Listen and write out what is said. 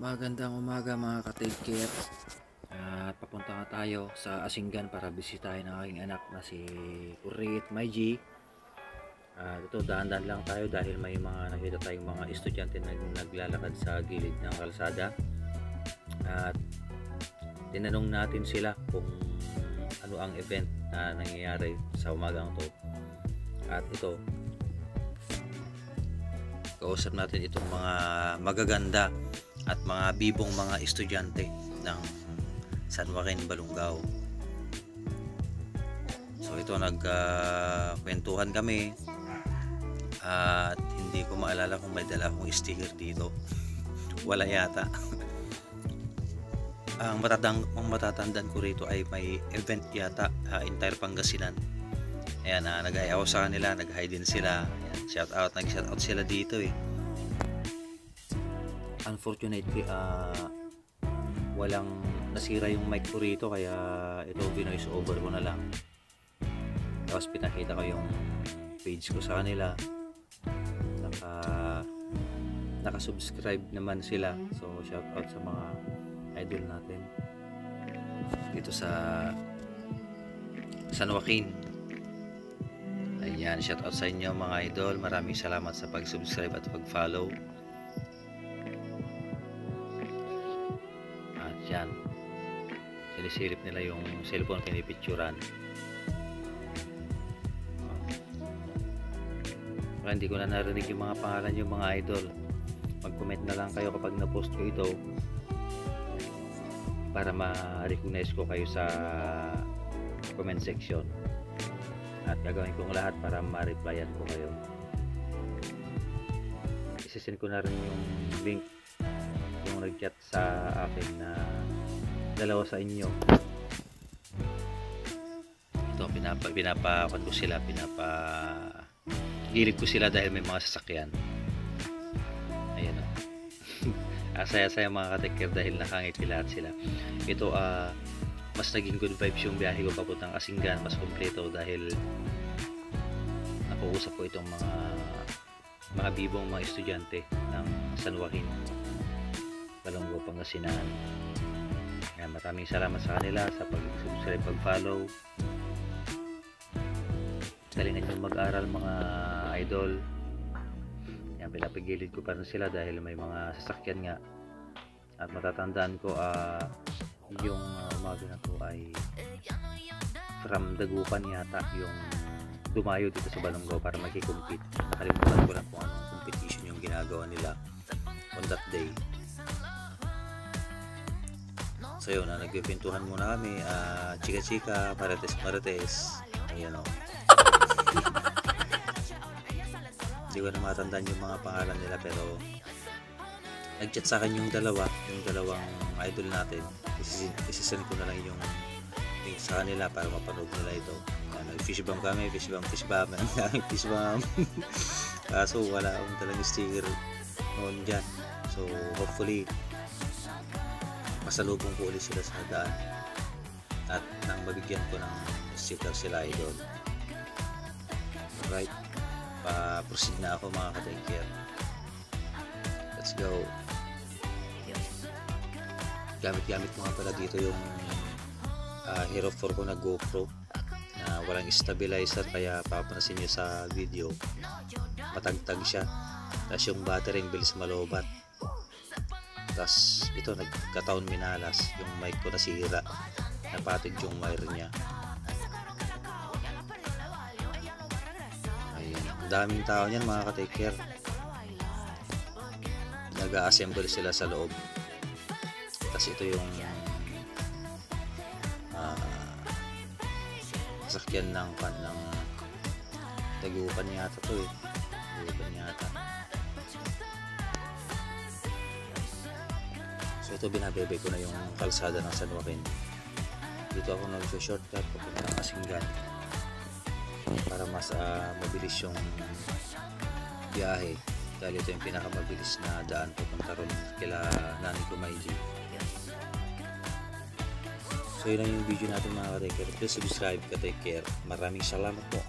Magandang umaga mga ka-take care. At papunta nga tayo sa Asinggan para bisitahin ang aking anak na si Urit Maiji. Ito dahan-dahan lang tayo dahil may mga nakita tayong mga estudyante na naglalakad sa gilid ng kalsada. At tinanong natin sila kung ano ang event na nangyayari sa umagang to. At ito, kausap natin itong mga magaganda at mga bibong mga estudyante ng San Joaquin, Balungao. So ito nagkwentuhan kami at hindi ko maalala kung may dala akong sticker dito. Wala yata. Ang matatandaan ko rito ay may event yata, entire Pangasinan. Ayan, nag-hi ako sa kanila, nag-hi din sila. Ayan, nag-shout out sila dito eh. Unfortunately, walang nasira yung mic ko rito, kaya ito binoise over ko na lang. Tapos pinakita ko yung page ko sa kanila. Naka-subscribe naman sila. So shout out sa mga idol natin dito sa San Joaquin. Ayan, shout out sa inyo mga idol. Maraming salamat sa pag-subscribe at pag-follow. At yan, sinisilip nila yung cellphone, pinipicturan. Hindi ko na narinig yung mga pangalan yung mga idol. Mag-comment na lang kayo kapag na-post ko ito para ma-recognize ko kayo sa comment section. At gagawin kong lahat para ma-replyan ko kayo. Isisend ko na rin yung link yung nag-chat sa akin na dalawa sa inyo. Ito, pinapakuan ko sila, gilid ko sila dahil may mga sasakyan. Ayan o. Saya-saya mga ka-take dahil nakangiti lahat sila. Ito, mas naging good vibes yung biyahe ko papuntang Asinggan, mas kompleto dahil nakuusap ko itong mga bibong mga estudyante ng San Joaquin, Balungao, Pangasinan. Ayan, maraming salamat sa kanila sa pag-subscribe, pag-follow. Galingan yung mag-aral mga idol. Ayan, pinapigilid ko pa rin sila dahil may mga sasakyan nga. At matatandaan ko yung umaga na to ay from Dagupan yata yung dumayo dito sa Balungao para makikompete. Nakalimutan ko lang kung anong competition yung ginagawa nila on that day. So yun, nagpipintuhan muna kami, chika-chika, marites. Ayan o. Hindi ko na matandaan yung mga pangalan nila, pero nag-chat sa akin yung dalawang idol natin. Isisend ko na lang yung link sa kanila para mapanood nila ito. Nag-fishbomb kami, fishbomb. Kaso wala akong talagang sticker noon dyan. So hopefully masalubong ko ulit sila sa daan at nang mabigyan ko ng sticker sila idol. Alright, proceed na ako mga ka-take care. Let's go. Gamit ko nga pala dito yung Hero 4 ko na GoPro na walang stabilizer, kaya papansin nyo sa video matagtag siya. Tapos yung battery bilis malobat. Tapos ito nagkataon minalas yung mic ko, nasira, napatid yung wire niya. Ayan, ang daming tao niyan mga ka-take care. Nag-assemble sila sa loob. Tapos ito yung sasakyan ng Dagupan yata to eh. Dagupan yata. So ito, binabebe ko na yung kalsada ng San Joaquin. Dito ako nag-shortcut papunta ng Asinggan para mas mabilis yung biyahe, dahil ito yung pinakamabilis na daan papunta ron kila Nanay ko Maiji. So yun lang yung video natin mga ka-take care. Please subscribe, ka-take care. Maraming salamat po.